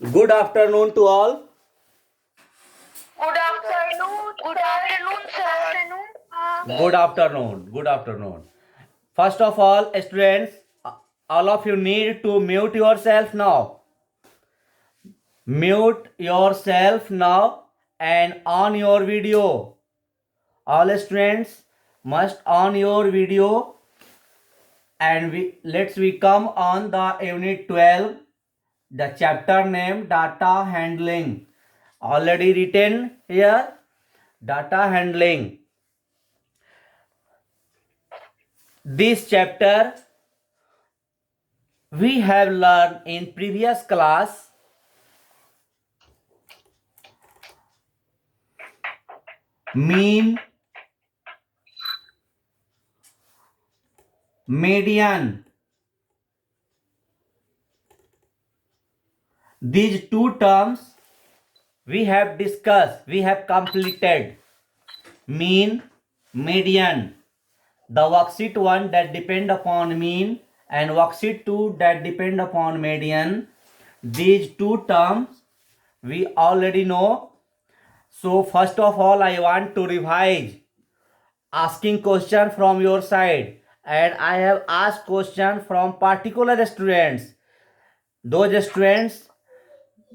Good afternoon to all. Good afternoon. Good afternoon, sir. Good afternoon. Good afternoon. First of all, students, all of you need to mute yourself now. Mute yourself now and on your video. All students must on your video, and we come on the unit 12, the chapter name data handling. Already written here, data handling. This chapter we have learned in previous class mean, median. These two terms we have discussed, we have completed. Mean, median. The worksheet 1 that depend upon mean and worksheet 2 that depend upon median. These two terms we already know. So first of all, I want to revise asking question from your side, and I have asked question from particular students. Those students,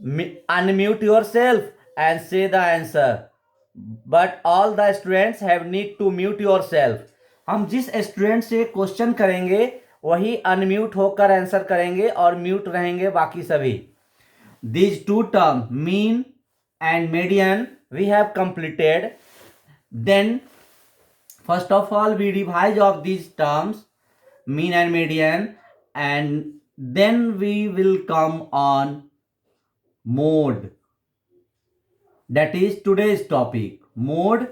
unmute yourself and say the answer, but all the students have need to mute yourself. हम जिस student से question करेंगे वही unmute होकर answer करेंगे और mute रहेंगे बाकी सभी. These two terms, mean and median, we have completed. Then first of all, we revise of these terms, mean and median, and then we will come on mode. That is today's topic. Mode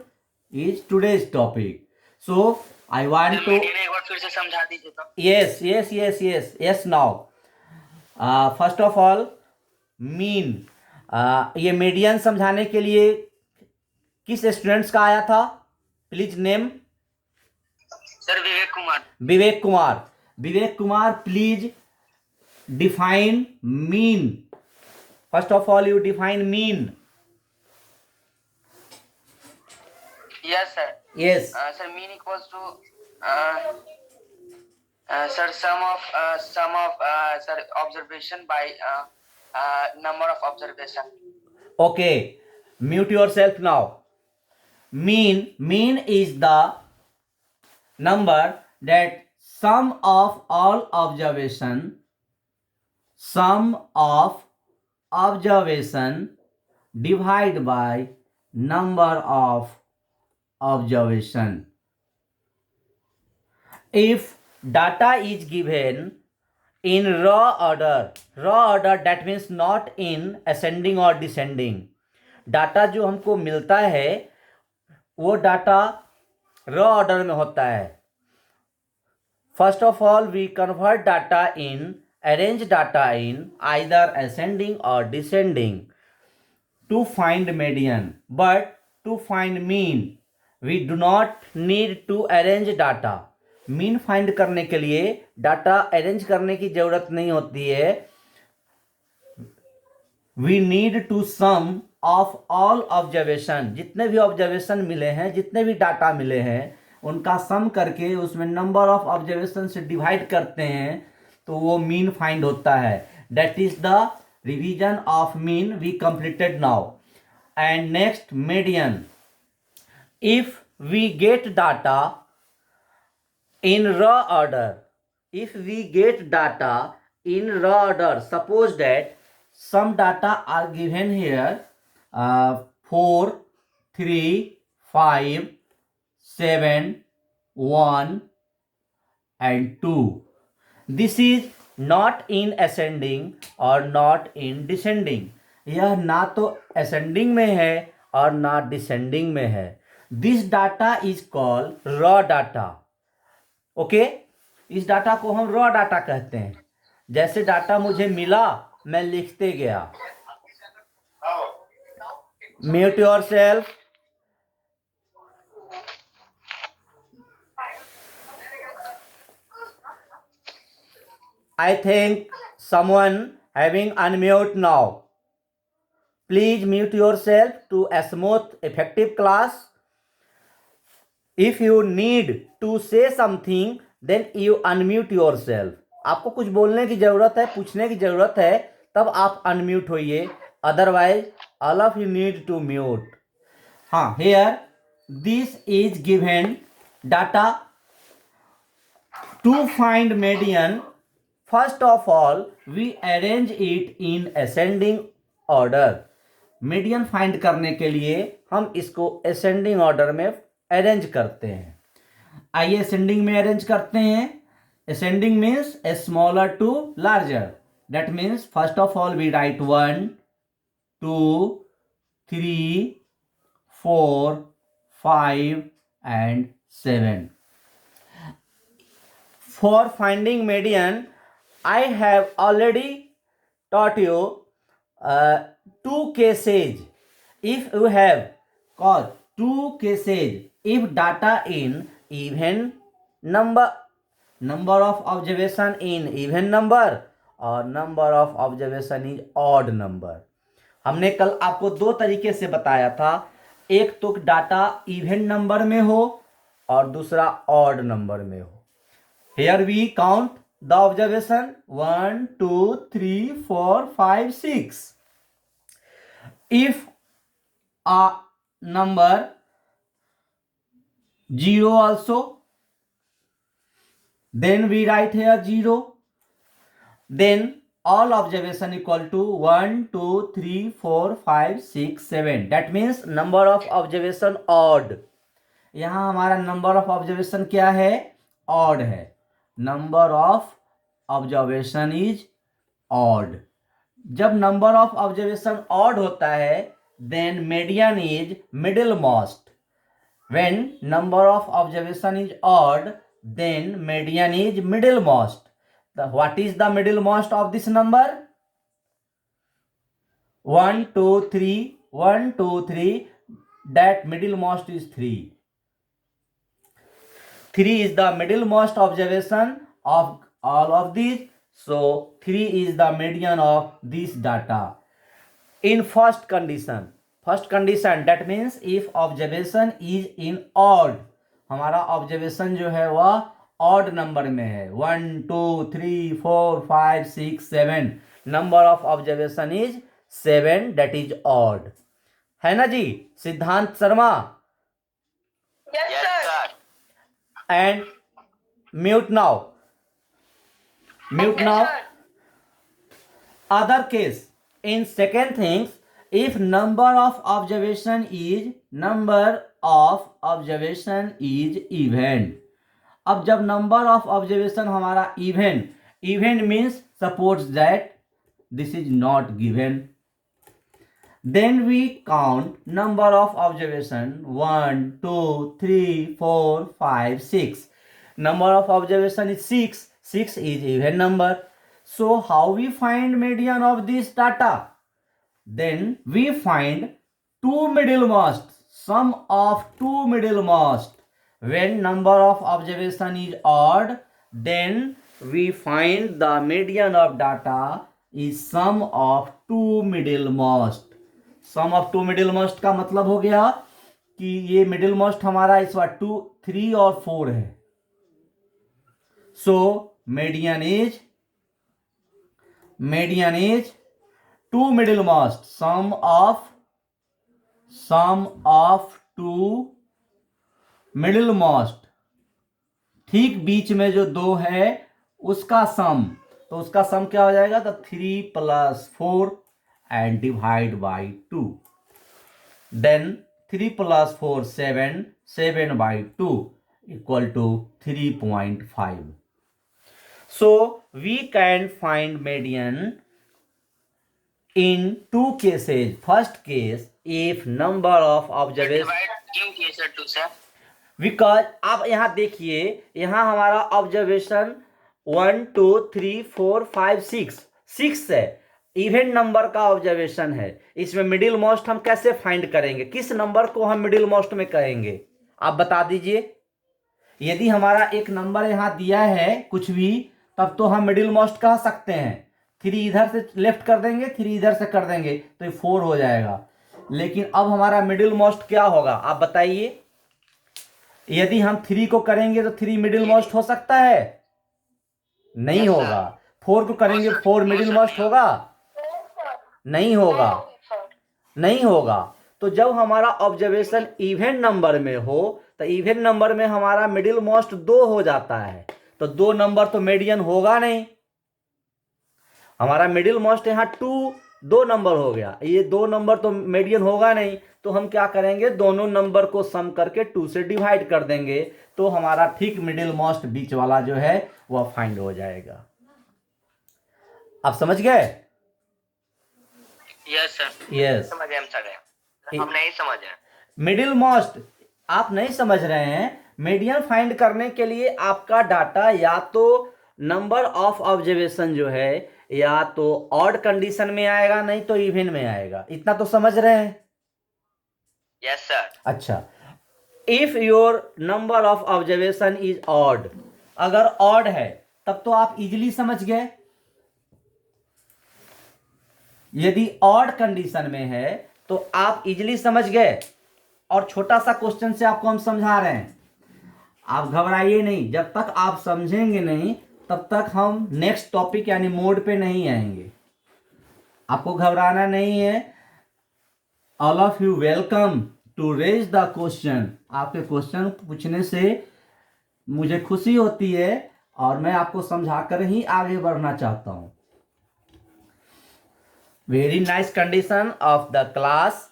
is today's topic. So I want to. एक बार फिर से समझा दीजिए तो. Yes. Now, first of all, mean. ये median समझाने के लिए किस स्टूडेंट्स का आया था? Please name. Sir Vivek Kumar. Vivek Kumar, please define mean. First of all, you define mean. Yes, sir. Yes. Sir, mean equals to sir sum of sir observation by number of observation. Okay, mute yourself now. Mean is the number that sum of observation divide by number of observation. If data is given in raw order, that means not in ascending or descending. Data जो हमको मिलता है वो data raw order में होता है. First of all, we convert data in, arrange data in either ascending or descending to find median. But to find mean, we do not need to arrange data. Mean find करने के लिए data arrange करने की जरूरत नहीं होती है. We need to sum of all observation. जितने भी ऑब्जर्वेशन मिले हैं, जितने भी डाटा मिले हैं, उनका सम करके उसमें नंबर ऑफ ऑब्जर्वेशन से डिवाइड करते हैं तो वो मीन फाइंड होता है. That is the revision of mean we completed now. And next, median. If we get data in raw order, if we get data in raw order, suppose that some data are given here, 4 3 5 7 1 and 2. This is not in ascending or not in descending. यह ना तो ascending में है और ना descending में है. This data is called raw data. Okay, इस डाटा को हम रॉ डाटा कहते हैं. जैसे डाटा मुझे मिला मैं लिखते गया. Mute yourself. I think someone having unmute now. Please mute yourself to a smooth, effective class. If you need to say something, then you unmute yourself. आपको कुछ बोलने की जरूरत है, पूछने की जरूरत है, तब आप अनम्यूट होइए. Otherwise all of you need to mute. हाँ, here this is given data to find median. First of all, we arrange it in ascending order. Median find करने के लिए हम इसको असेंडिंग ऑर्डर में अरेंज करते हैं. आइए असेंडिंग में अरेंज करते हैं. Ascending means a smaller to larger. That means first of all we write 1 2 3 4 5 and 7. For finding median, I have already taught you two cases. If you have got two cases, if data in even number of observation in even number or number of observation is odd number. हमने कल आपको दो तरीके से बताया था. एक तो डाटा इवन नंबर में हो और दूसरा ऑड नंबर में हो. Here we count the observation 1 2 3 4 5 6. If a number 0 also, then we write here 0. Then all observation equal to 1 2 3 4 5 6 7. That means number of observation odd. यहाँ हमारा number of observation क्या है? Odd है. Number of observation is odd. जब number of observation odd होता है, then median is middle most. When number of observation is odd, then median is middle most. What is the middle most of this number? 1 2 3 1 2 3. That middle most is 3. 3 is the middle most observation of all of these. So 3 is the median of this data. In first condition, that means if observation is in odd, हमारा observation जो है वह odd number में है. 1 2 3 4 5 6 7. Number of observation is 7. That is odd. है ना जी सिद्धांत Sharma? Yes, sir. And mute now. Mute now. Other case, in second things, if number of observation is even. अब जब number of observation हमारा even means suppose that this is not given, then we count number of observation 1 2 3 4 5 6. Number of observation is 6. 6 is even number. So how we find median of this data? Then we find two middlemost, sum of two middlemost. When number of observation is odd, then we find the median of data is sum of two middlemost. Sum of two middlemost का मतलब हो गया कि ये middle most हमारा इस बार 2 3 और 4 है. So median is two middlemost, sum of two middlemost. ठीक बीच में जो 2 है उसका सम, तो उसका सम क्या हो जाएगा? तो 3 + 4 and divide by 2. Then 3 + 4 7. 7 by 2 equal to 3.5. So we can find median in two cases. First case, if number of observation. Divide क्यों किए सर 2 से? Because आप यहाँ देखिए, यहाँ हमारा ऑब्जर्वेशन 1 2 3 4 5 6 है. इवन नंबर का ऑब्जर्वेशन है. इसमें मिडिल मोस्ट हम कैसे फाइंड करेंगे? किस नंबर को हम मिडिल मोस्ट में कहेंगे? आप बता दीजिए. यदि हमारा एक नंबर यहां दिया है कुछ भी, तब तो हम मिडिल मोस्ट कह सकते हैं. 3 इधर से लेफ्ट कर देंगे, 3 इधर से कर देंगे तो ये 4 हो जाएगा। लेकिन अब हमारा मिडिल मोस्ट क्या होगा आप बताइए? यदि हम 3 को करेंगे तो 3 मिडिल मोस्ट हो सकता है? नहीं Yes, sir. होगा। 4 को करेंगे, No, sir. 4 No, middle sir. Most होगा? नहीं होगा, नहीं होगा। तो जब हमारा ऑब्जर्वेशन इवन नंबर में हो तो इवन नंबर में हमारा मिडिल मोस्ट 2 हो जाता है, तो 2 नंबर तो मीडियन होगा नहीं। हमारा मिडिल मोस्ट यहाँ 2 नंबर हो गया, ये 2 नंबर तो मीडियन होगा नहीं। तो हम क्या करेंगे, दोनों नंबर को सम करके 2 से डिवाइड कर देंगे, तो हमारा ठीक मिडिल मोस्ट बीच वाला जो है वह फाइंड हो जाएगा। आप समझ गए? Yes, sir. यस। समझ गए हम सर। हम नहीं समझे। मिडिल मोस्ट आप नहीं समझ रहे हैं। मीडियन फाइंड करने के लिए आपका डाटा या तो नंबर ऑफ ऑब्जर्वेशन जो है या तो ऑड कंडीशन में आएगा, नहीं तो इवन में आएगा। इतना तो समझ रहे हैं? Yes, sir. अच्छा, if your number of observation is odd, अगर ऑड है तब तो आप इजिली समझ गए। यदि ऑड कंडीशन में है तो आप इजिली समझ गए। और छोटा सा क्वेश्चन से आपको हम समझा रहे हैं, आप घबराइए नहीं। जब तक आप समझेंगे नहीं तब तक हम नेक्स्ट टॉपिक यानी मोड पे नहीं आएंगे। आपको घबराना नहीं है। All of you welcome to raise the question. आपके क्वेश्चन पूछने से मुझे खुशी होती है और मैं आपको समझाकर ही आगे बढ़ना चाहता हूं। Very nice condition of the class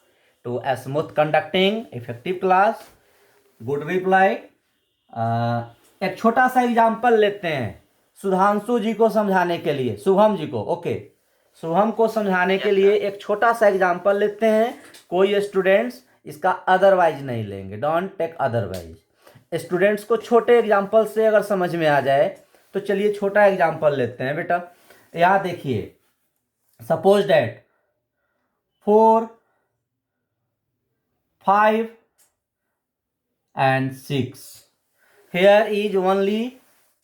to a smooth conducting effective class. Good reply. एक छोटा सा एग्जाम्पल लेते हैं सुधांशु जी को समझाने के लिए, शुभम जी को। ओके, शुभम को समझाने के लिए एक छोटा सा एग्जाम्पल लेते हैं। कोई स्टूडेंट्स इसका अदरवाइज नहीं लेंगे, डोंट टेक अदरवाइज। स्टूडेंट्स को छोटे एग्जाम्पल से अगर समझ में आ जाए तो चलिए छोटा एग्जाम्पल लेते हैं बेटा। यहाँ देखिए, suppose that 4, 5 and 6. Here is only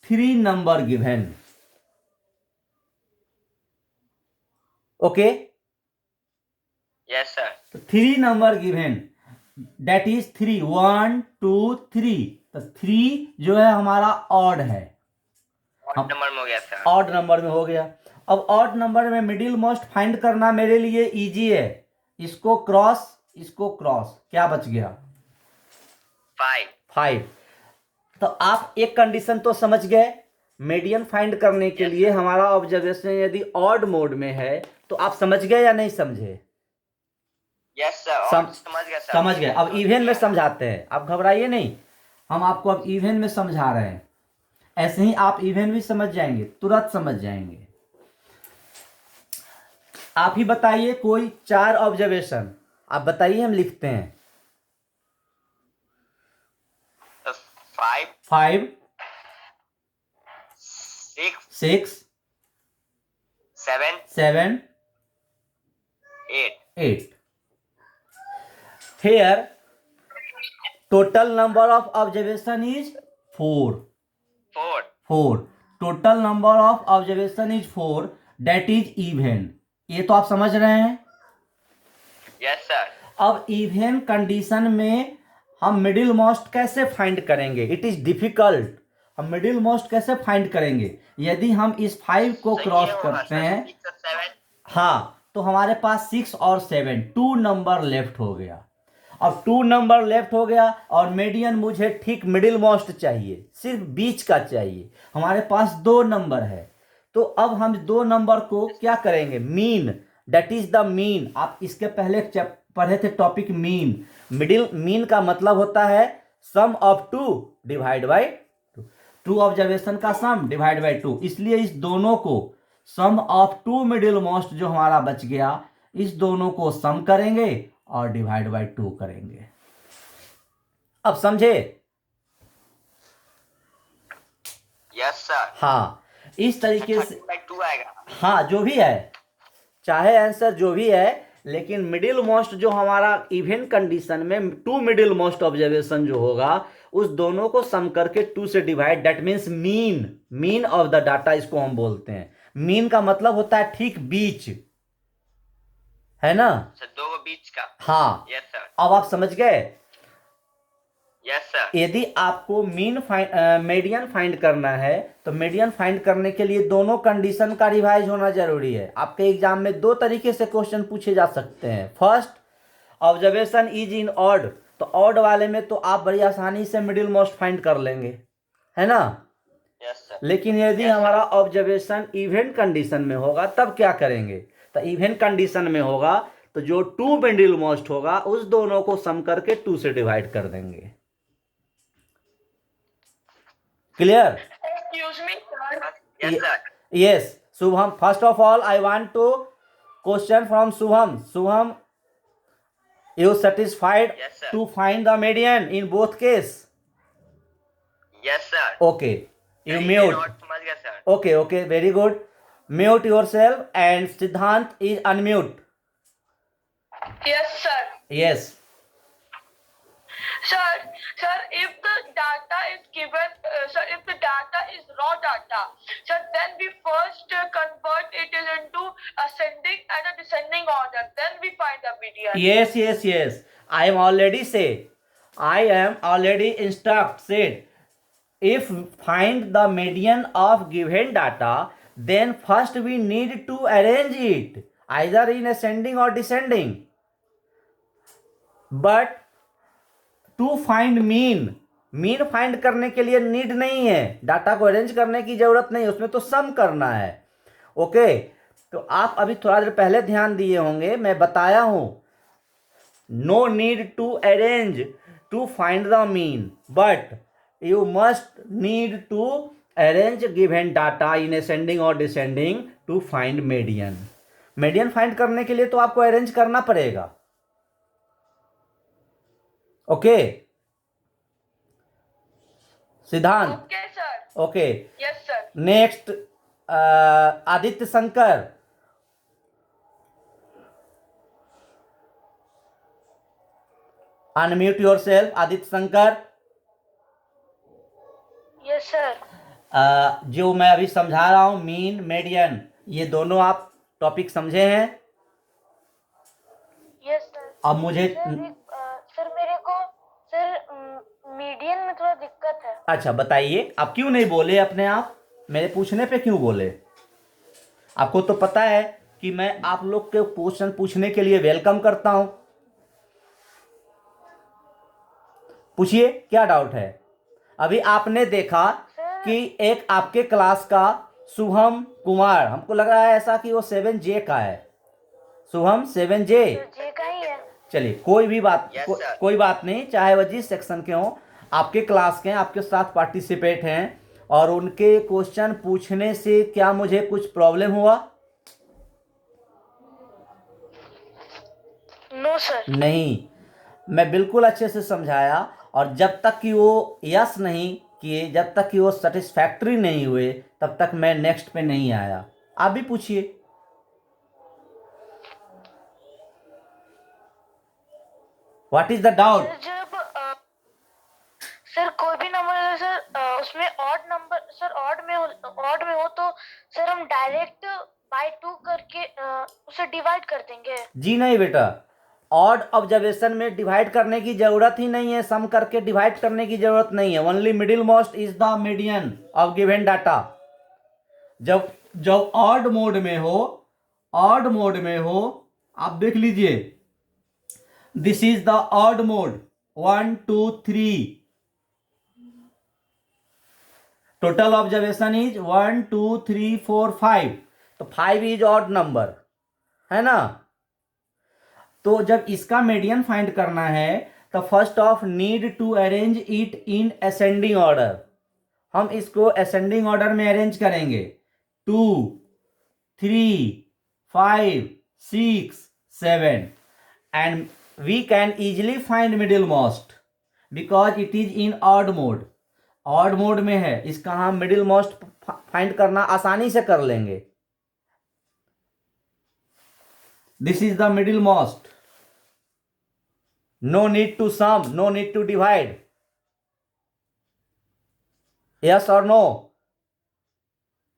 3 number given. Okay? Yes, sir. तो 3 number given. That is 3. 1, 2, 3. तो 3 जो है हमारा ऑड है। Odd नंबर में हो गया सर। ऑड नंबर में हो गया। अब ऑड नंबर में मिडिल मोस्ट फाइंड करना मेरे लिए इजी है। इसको क्रॉस, इसको क्रॉस, क्या बच गया? 5। तो आप एक कंडीशन तो समझ गए। मीडियन फाइंड करने के लिए हमारा ऑब्जर्वेशन यदि ऑड मोड में है तो आप समझ गए या नहीं समझे? यस सर, समझ गया सर। समझ गए। अब इवन में समझाते हैं, आप घबराइए नहीं। हम आपको अब इवन में समझा रहे हैं। ऐसे ही आप इवन भी समझ जाएंगे, तुरंत समझ जाएंगे। आप ही बताइए कोई 4 ऑब्जर्वेशन आप बताइए, हम लिखते हैं। 5, 6, 7, 8. Here total number of observation is 4. Total number of observation is 4. That is even. ये तो आप समझ रहे हैं? Yes sir. अब इवन कंडीशन में हम मिडिल मोस्ट कैसे फाइंड करेंगे? It is difficult. हम मिडिल मोस्ट कैसे फाइंड करेंगे? यदि हम इस 5 को क्रॉस करते हैं, हाँ, तो हमारे पास 6 और 7, 2 नंबर लेफ्ट हो गया। अब 2 नंबर लेफ्ट हो गया और मीडियन मुझे ठीक मिडिल मोस्ट चाहिए, सिर्फ बीच का चाहिए। हमारे पास 2 नंबर है, तो अब हम 2 नंबर को क्या करेंगे? Mean, that is the mean. आप इसके पहले पढ़े थे टॉपिक मीन। मिडिल मीन का मतलब होता है सम ऑफ 2 डिवाइड बाई 2 ऑब्जर्वेशन का सम डिवाइड बाई 2। इसलिए इस दोनों को सम ऑफ 2 मिडिल मोस्ट जो हमारा बच गया, इस दोनों को सम करेंगे और डिवाइड बाई 2 करेंगे। अब समझे? Yes sir. हाँ, इस तरीके से 2 आएगा। हाँ, जो भी है, चाहे आंसर जो भी है, लेकिन मिडिल मोस्ट जो हमारा इवन कंडीशन में 2 मिडिल मोस्ट ऑब्जर्वेशन जो होगा, उस दोनों को सम करके 2 से divide, that means mean of the data, इसको हम बोलते हैं। मीन का मतलब होता है ठीक बीच, है ना? सर दो बीच का। हाँ, यस सर। अब आप समझ गए। Yes sir. यदि आपको मीडियन फाइंड करना है तो मीडियन फाइंड करने के लिए दोनों कंडीशन का रिवाइज होना जरूरी है। आपके एग्जाम में दो तरीके से क्वेश्चन पूछे जा सकते हैं। First, observation is in odd, तो ऑड वाले में तो आप बड़ी आसानी से मिडिल मोस्ट फाइंड कर लेंगे, है ना? Yes sir. लेकिन यदि Yes, हमारा ऑब्जर्वेशन इवेंट कंडीशन में होगा तब क्या करेंगे? तो इवेंट कंडीशन में होगा तो जो टू मिडिल मोस्ट होगा उस दोनों को सम करके 2 से डिवाइड कर देंगे। Clear? Excuse me, sir. Yes sir. Yes, Subham. First of all, I want to question from Subham. Subham, you satisfied Yes, sir. to find the median in both case? Yes sir. Okay, you mute. समझ गया sir. Okay, okay, very good. Mute yourself and Siddhant is unmute. Yes, sir. Yes. Sir, if the data is given, sir, if the data is raw data, sir, then we first convert it into ascending and a descending order. Then we find the median. Yes, yes, yes. I am already said. I am already said. If find the median of given data, then first we need to arrange it either in ascending or descending. But to find mean find करने के लिए need नहीं है, data को arrange करने की जरूरत नहीं है, उसमें तो सम करना है। ओके, तो आप अभी थोड़ा देर पहले ध्यान दिए होंगे, मैं बताया हूं, no need to arrange to find the mean, but you must need to arrange given data in ascending और descending to find median find करने के लिए तो आपको अरेंज करना पड़ेगा। ओके सिद्धांत? Okay, sir. Okay, Yes, sir. Next Aditya Shankar. Unmute yourself Aditya Shankar. Yes, sir. जो मैं अभी समझा रहा हूं मीन मीडियन, ये दोनों आप टॉपिक समझे हैं? Yes, sir. अब मुझे सर मेरे को सर मीडियन में थोड़ा दिक्कत है। अच्छा बताइए, आप क्यों नहीं बोले अपने आप? मेरे पूछने पे क्यों बोले? आपको तो पता है कि मैं आप लोग के क्वेश्चन पूछने के लिए वेलकम करता हूं। पूछिए, क्या डाउट है? अभी आपने देखा कि एक आपके क्लास का शुभम कुमार, हमको लग रहा है ऐसा कि वो 7J का है। शुभम 7J जे का ही है। चलिए कोई भी बात Yes, sir. कोई बात नहीं, चाहे वह जिस सेक्शन के हों, आपके क्लास के हैं, आपके साथ पार्टिसिपेट हैं, और उनके क्वेश्चन पूछने से क्या मुझे कुछ प्रॉब्लम हुआ? No sir. नहीं, मैं बिल्कुल अच्छे से समझाया, और जब तक कि वो यस नहीं किए, जब तक कि वो सेटिस्फैक्ट्री नहीं हुए, तब तक मैं नेक्स्ट पे नहीं आया। आप भी पूछिए। What is the doubt? जब सर कोई भी नंबर सर उसमें ऑड नंबर सर ऑड में हो तो सर हम डायरेक्ट बाय 2 करके उसे डिवाइड कर देंगे। जी नहीं बेटा, ऑड ऑब्जर्वेशन में डिवाइड करने की जरूरत ही नहीं है, सम करके डिवाइड करने की जरूरत नहीं है। Only middle most is the median of given data. जब जब ऑड मोड में हो, आप देख लीजिए, this is the odd mode 1 2 3, total observation is 1 2 3 4 5, तो 5 इज ऑड नंबर, है ना? तो जब इसका मीडियन फाइंड करना है तो first of need to arrange it in ascending order. हम इसको असेंडिंग ऑर्डर में अरेंज करेंगे, 2 3 5 6 7, and we can easily find middlemost because it is in odd mode. Odd mode में है, इसका हम मिडिल मोस्ट फाइंड करना आसानी से कर लेंगे। This is the middle most, no need to sum, no need to divide. Yes or no?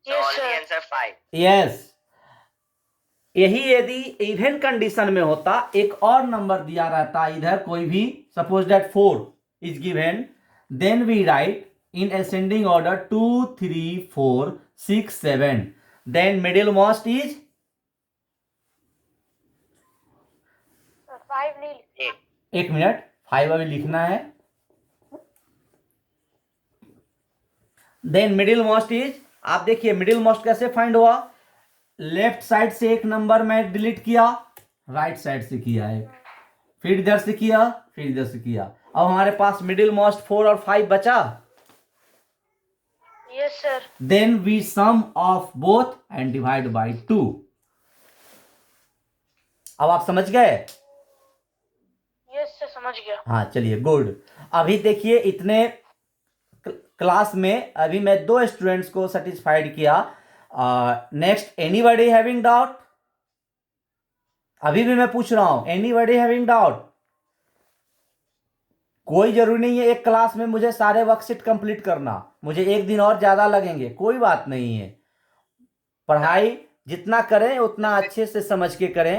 Yes, only sir. answer 5. Yes, यही यदि इवन कंडीशन में होता, एक और नंबर दिया रहता इधर कोई भी, suppose that 4 is given, then we write in ascending order 2 3 4 6 7, then middlemost is 5 नहीं लिखा। 1 मिनट, 5 अभी लिखना है। देन मिडिल मोस्ट इज, आप देखिए मिडिल मोस्ट कैसे फाइंड हुआ, लेफ्ट साइड से एक नंबर मैं डिलीट किया, राइट साइड से किया है, फिर इधर से किया, फिर इधर से किया, अब हमारे पास मिडिल मोस्ट 4 और 5 बचा। Yes sir. Then we sum of both and divide by 2। अब आप समझ गए? यस सर, समझ गया। हाँ चलिए, गुड। अभी देखिए इतने क्लास में अभी मैं 2 स्टूडेंट्स को सेटिस्फाइड किया। Next, anybody having doubt? अभी भी मैं पूछ रहा हूं, एनीबॉडी हैविंग डाउट? कोई जरूरी नहीं है एक क्लास में मुझे सारे वर्कशीट कंप्लीट करना, मुझे एक दिन और ज्यादा लगेंगे, कोई बात नहीं है। पढ़ाई जितना करें उतना अच्छे से समझ के करें।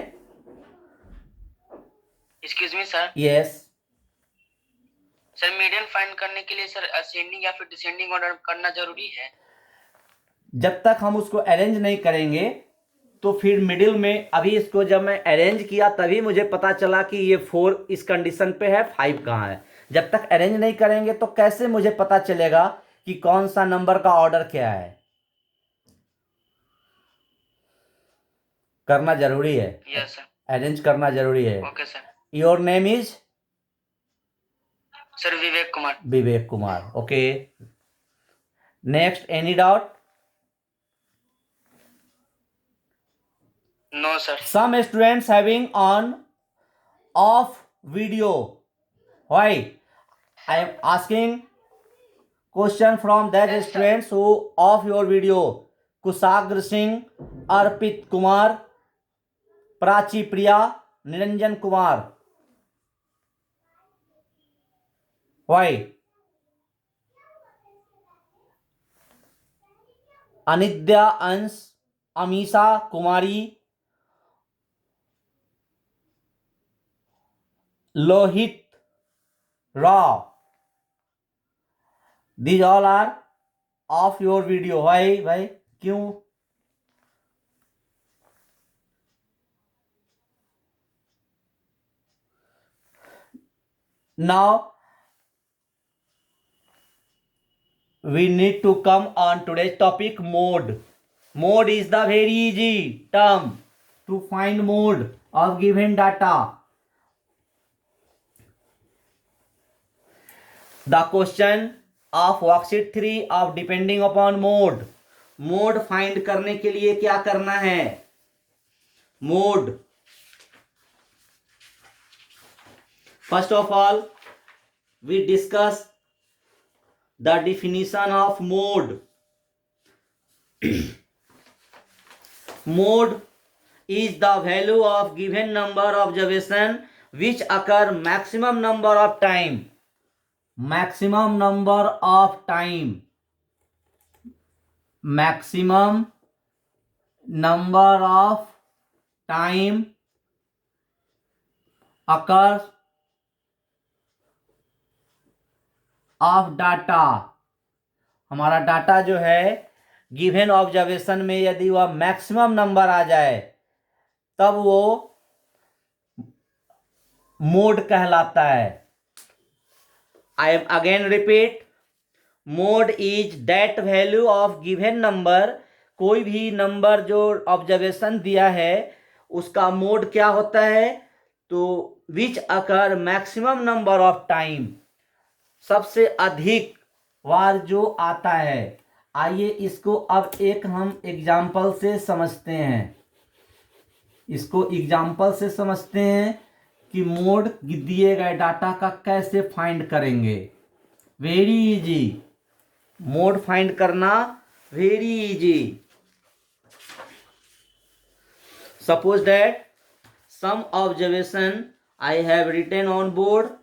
Excuse me sir. Yes, sir median find करने के लिए सर असेंडिंग या फिर डिसेंडिंग ऑर्डर करना जरूरी है? जब तक हम उसको अरेंज नहीं करेंगे तो फिर मिडिल में, अभी इसको जब मैं अरेंज किया तभी मुझे पता चला कि ये 4 इस कंडीशन पे है, 5 कहाँ है। जब तक अरेंज नहीं करेंगे तो कैसे मुझे पता चलेगा कि कौन सा नंबर का ऑर्डर क्या है? करना जरूरी है। Yes sir. अरेंज करना जरूरी है। Okay sir. Your name is? Sir Vivek Kumar. Vivek Kumar, okay. Next, any doubt? No sir. Some students having on off video. Why? I am asking question from that Yes, sir. students who off your video. Kushagra Singh, Arpit Kumar, Prachi Priya, Niranjan Kumar. Why? अनिद्या अंश, अमीषा कुमारी, Lohit Rao, these all are off your video. Why? भाई क्यों? Now we need to come on today's topic, mode. Mode is the very easy term to find mode of given data. The question of worksheet 3 of depending upon mode. Mode find करने के लिए क्या करना है? Mode, first of all we discuss the definition of mode. Mode is the value of given number of observation which occur maximum number of time. Maximum number of time. Maximum number of time occurs of data. हमारा data जो है given observation में यदि वह maximum number आ जाए तब वो mode कहलाता है। I am again repeat, mode is that value of given number. कोई भी नंबर जो ऑब्जर्वेशन दिया है उसका मोड क्या होता है? तो विच अकर मैक्सिमम नंबर ऑफ टाइम, सबसे अधिक बार जो आता है। आइए इसको अब एक हम एग्जाम्पल से समझते हैं। इसको एग्जाम्पल से समझते हैं कि मोड दिए गए डाटा का कैसे फाइंड करेंगे। वेरी इजी, मोड फाइंड करना very easy. Suppose that some observation I have written on board.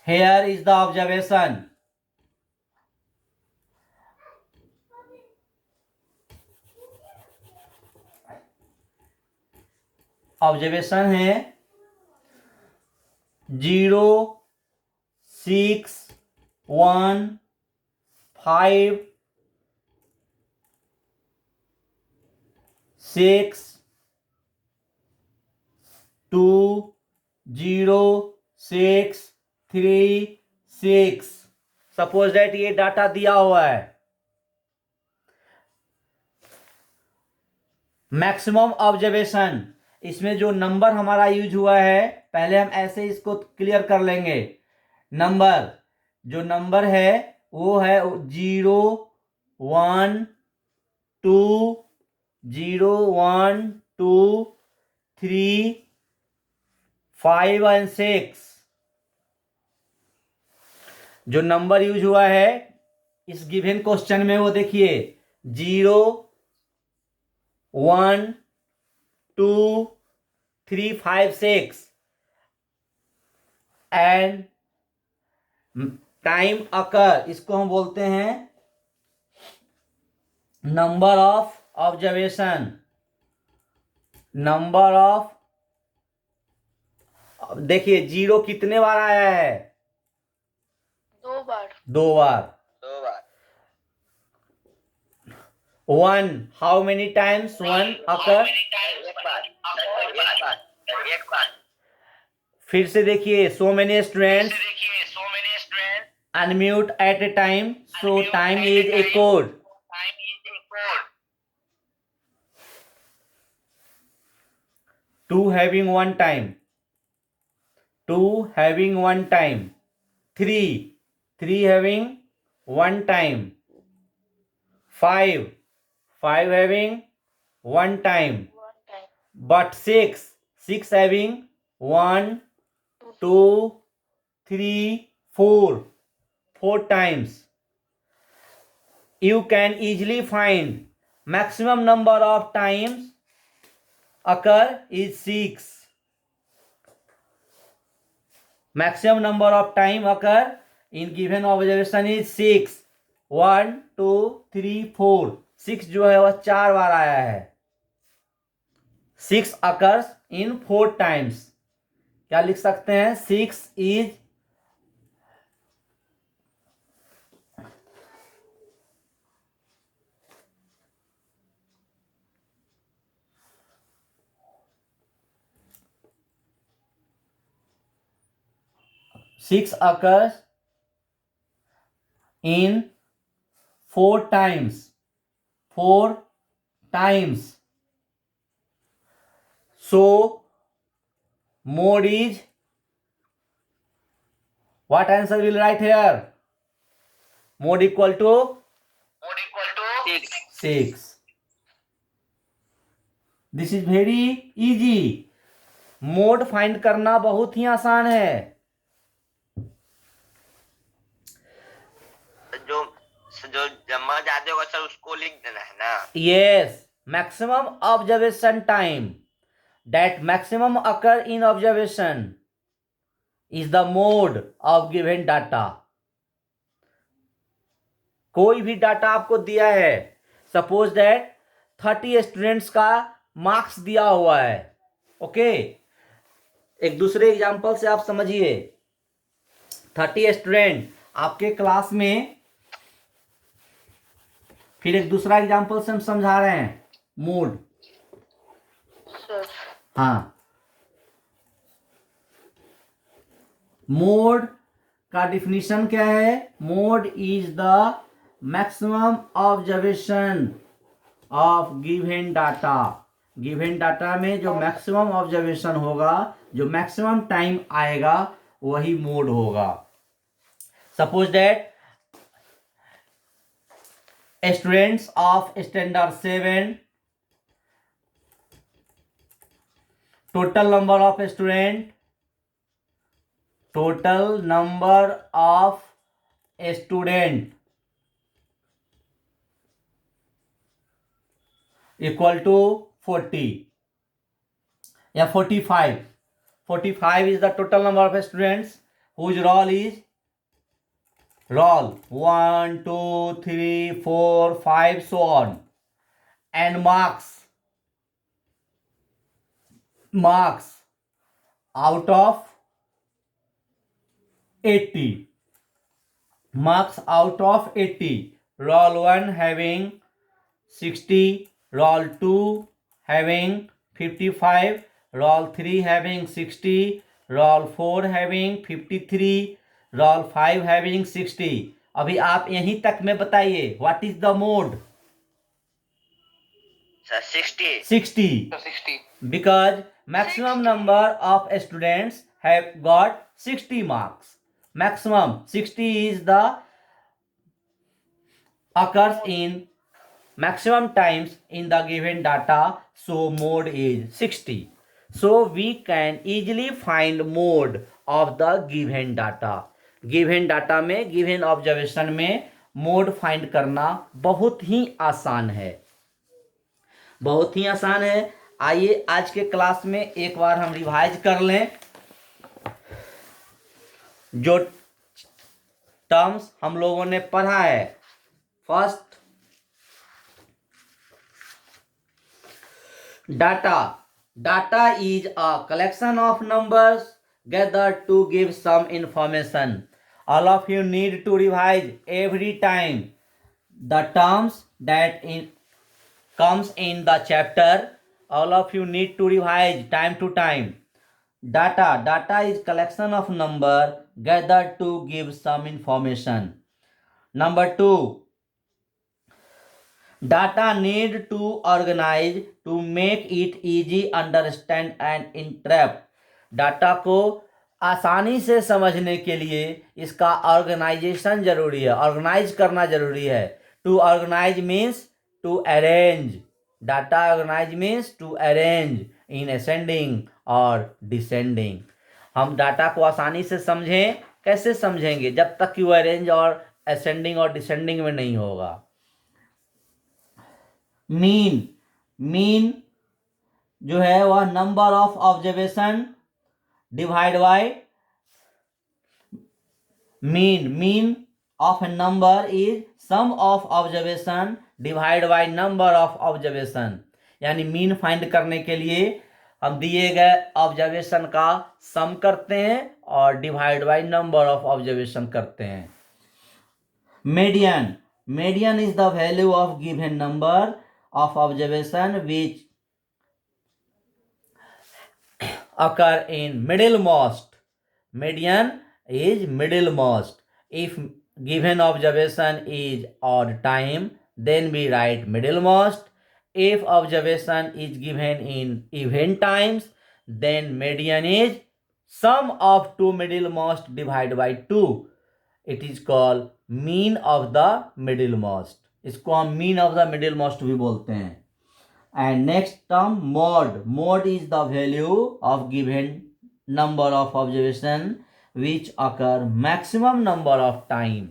Here is the observation. Observation है 0 6 1 5 6 2 0 6 3 6। सपोज दैट ये डाटा दिया हुआ है। मैक्सिमम ऑब्जर्वेशन, इसमें जो नंबर हमारा यूज हुआ है, पहले हम ऐसे इसको क्लियर कर लेंगे। नंबर, जो नंबर है वो है 0 1 2 0 1 2 3 5 एंड 6। जो नंबर यूज हुआ है इस गिवन क्वेश्चन में वो देखिए 0 1 2 3 5 6 एंड टाइम अकर, इसको हम बोलते हैं number of observation. Number of, देखिए 0 कितने बार आया है? 2 बार। 2 बार। 1, हाउ मेनी टाइम्स 1 अकर? एक बार। फिर से देखिए so many students unmute at a time, so time is a code. Two having one time. 2 having one time. 3 having one time. 5 having one time. But 6 having 1 2 3 4 times. You can easily find maximum number of times occur is 6. Maximum number of time occur in given observation is 6. 1 2 3 4। 6 जो है वह 4 बार आया है। 6 occurs in 4 times। क्या लिख सकते हैं? 6 is six occurs in 4 times. 4 times. So mode is, what answer will write here? Mode equal to 6. This is very easy. Mode find करना बहुत ही आसान है। जो जमा जाते होगा सर उसको लिख देना है ना? Yes, maximum observation time, that maximum occur in observation is the mode of given data. कोई भी डाटा आपको दिया है, सपोज दैट 30 स्टूडेंट्स का मार्क्स दिया हुआ है। ओके, एक दूसरे एग्जांपल से आप समझिए। 30 स्टूडेंट आपके क्लास में, फिर एक दूसरा एग्जांपल से हम समझा रहे हैं मोड। हाँ, मोड का डिफिनीशन क्या है? Mode is the maximum observation of given data. Given data में जो मैक्सिमम ऑब्जर्वेशन होगा, जो मैक्सिमम टाइम आएगा, वही मोड होगा। Suppose that students of standard 7, total number of student equal to 40 या 45 is the total number of students, whose roll is roll 1, 2, 3, 4, 5, so on, and marks out of 80. Marks out of 80. Roll 1 having 60, roll 2 having 55, roll 3 having 60, roll 4 having 53, roll 5 having 60. अभी आप यहीं तक में बताइए what is the mode. Sir, 60. 60 60. because maximum 60. number of students have got 60 marks. Maximum 60 is the occurs in maximum times in the given data, so mode is 60. So we can easily find mode of the given data. given data में given observation में mode find करना बहुत ही आसान है, बहुत ही आसान है. आइए आज के क्लास में एक बार हम रिवाइज कर लें जो टर्म्स हम लोगों ने पढ़ा है. First, data is a collection of numbers gathered to give some information. All of you need to revise every time the terms that comes in the chapter. All of you need to revise time to time. Data is collection of number gathered to give some information. Number 2, data need to organize to make it easy understand and interpret. Data को आसानी से समझने के लिए इसका organisation जरूरी है, organise करना जरूरी है. To organise means to arrange. Data organise means to arrange in ascending और डिसेंडिंग. हम डाटा को आसानी से समझें. कैसे समझेंगे? जब तक कि वो अरेंज और असेंडिंग और डिसेंडिंग में नहीं होगा. मीन जो है वह number of observation divide by mean of a number is sum of observation divide by number of observation. यानी मीन फाइंड करने के लिए हम दिए गए ऑब्जर्वेशन का सम करते हैं और divide by number of observation करते हैं. Median is the value of given number of observation which occur in middlemost. Median is middlemost. If given observation is odd time, then we write middlemost. If observation is given in even times, then median is sum of two middlemost divided by 2. It is called mean of the middlemost. इसको हम mean of the middle most भी बोलते हैं. And next term mode is the value of given number of observation which occur maximum number of time.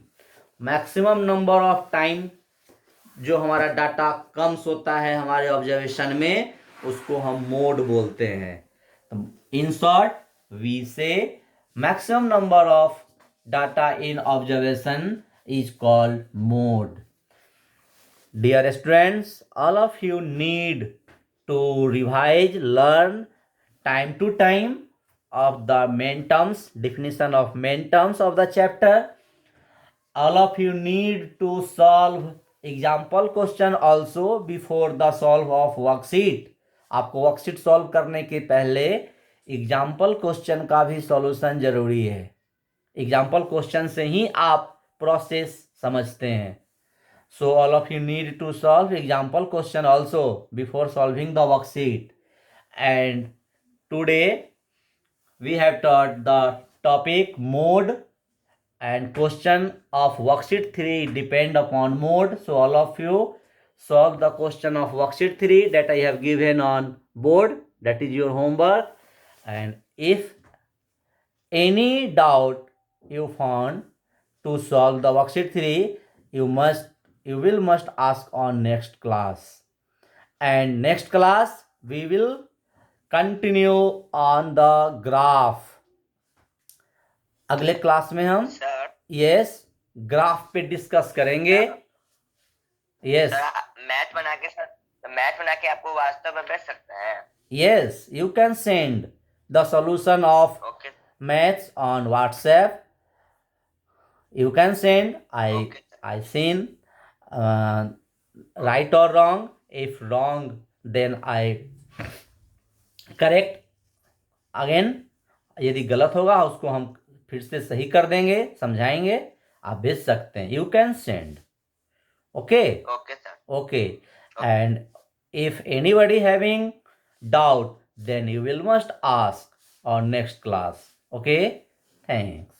Maximum number of time जो हमारा data comes होता है हमारे ऑब्जर्वेशन में, उसको हम मोड बोलते हैं. इन शॉर्ट वी से maximum number of data in observation is called mode. Dear students, all of you need to revise, learn time to time of the main terms, definition of main terms of the chapter. All of you need to solve example question also before the solve of worksheet. आपको worksheet solve करने के पहले example question का भी solution जरूरी है. Example question से ही आप प्रोसेस समझते हैं. So all of you need to solve example question also before solving the worksheet. And today we have taught the topic mode, and question of worksheet 3 depend upon mode. So all of you solve the question of worksheet 3 that I have given on board. That is your homework. And if any doubt you found to solve the worksheet 3, you will must ask on next class. And next class we will continue on the graph. अगले class में हम sir yes graph पे discuss करेंगे। Yes sir math बना के आपको वास्तव में भेज सकते हैं। Yes you can send the solution of okay maths on WhatsApp. You can send. Okay. I send right or wrong. If wrong, then I correct again. यदि गलत होगा उसको हम फिर से सही कर देंगे, समझाएंगे। आप भेज सकते हैं। You can send. Okay. Okay sir Okay. And if anybody having doubt, then you will must ask on next class. Okay. Thanks.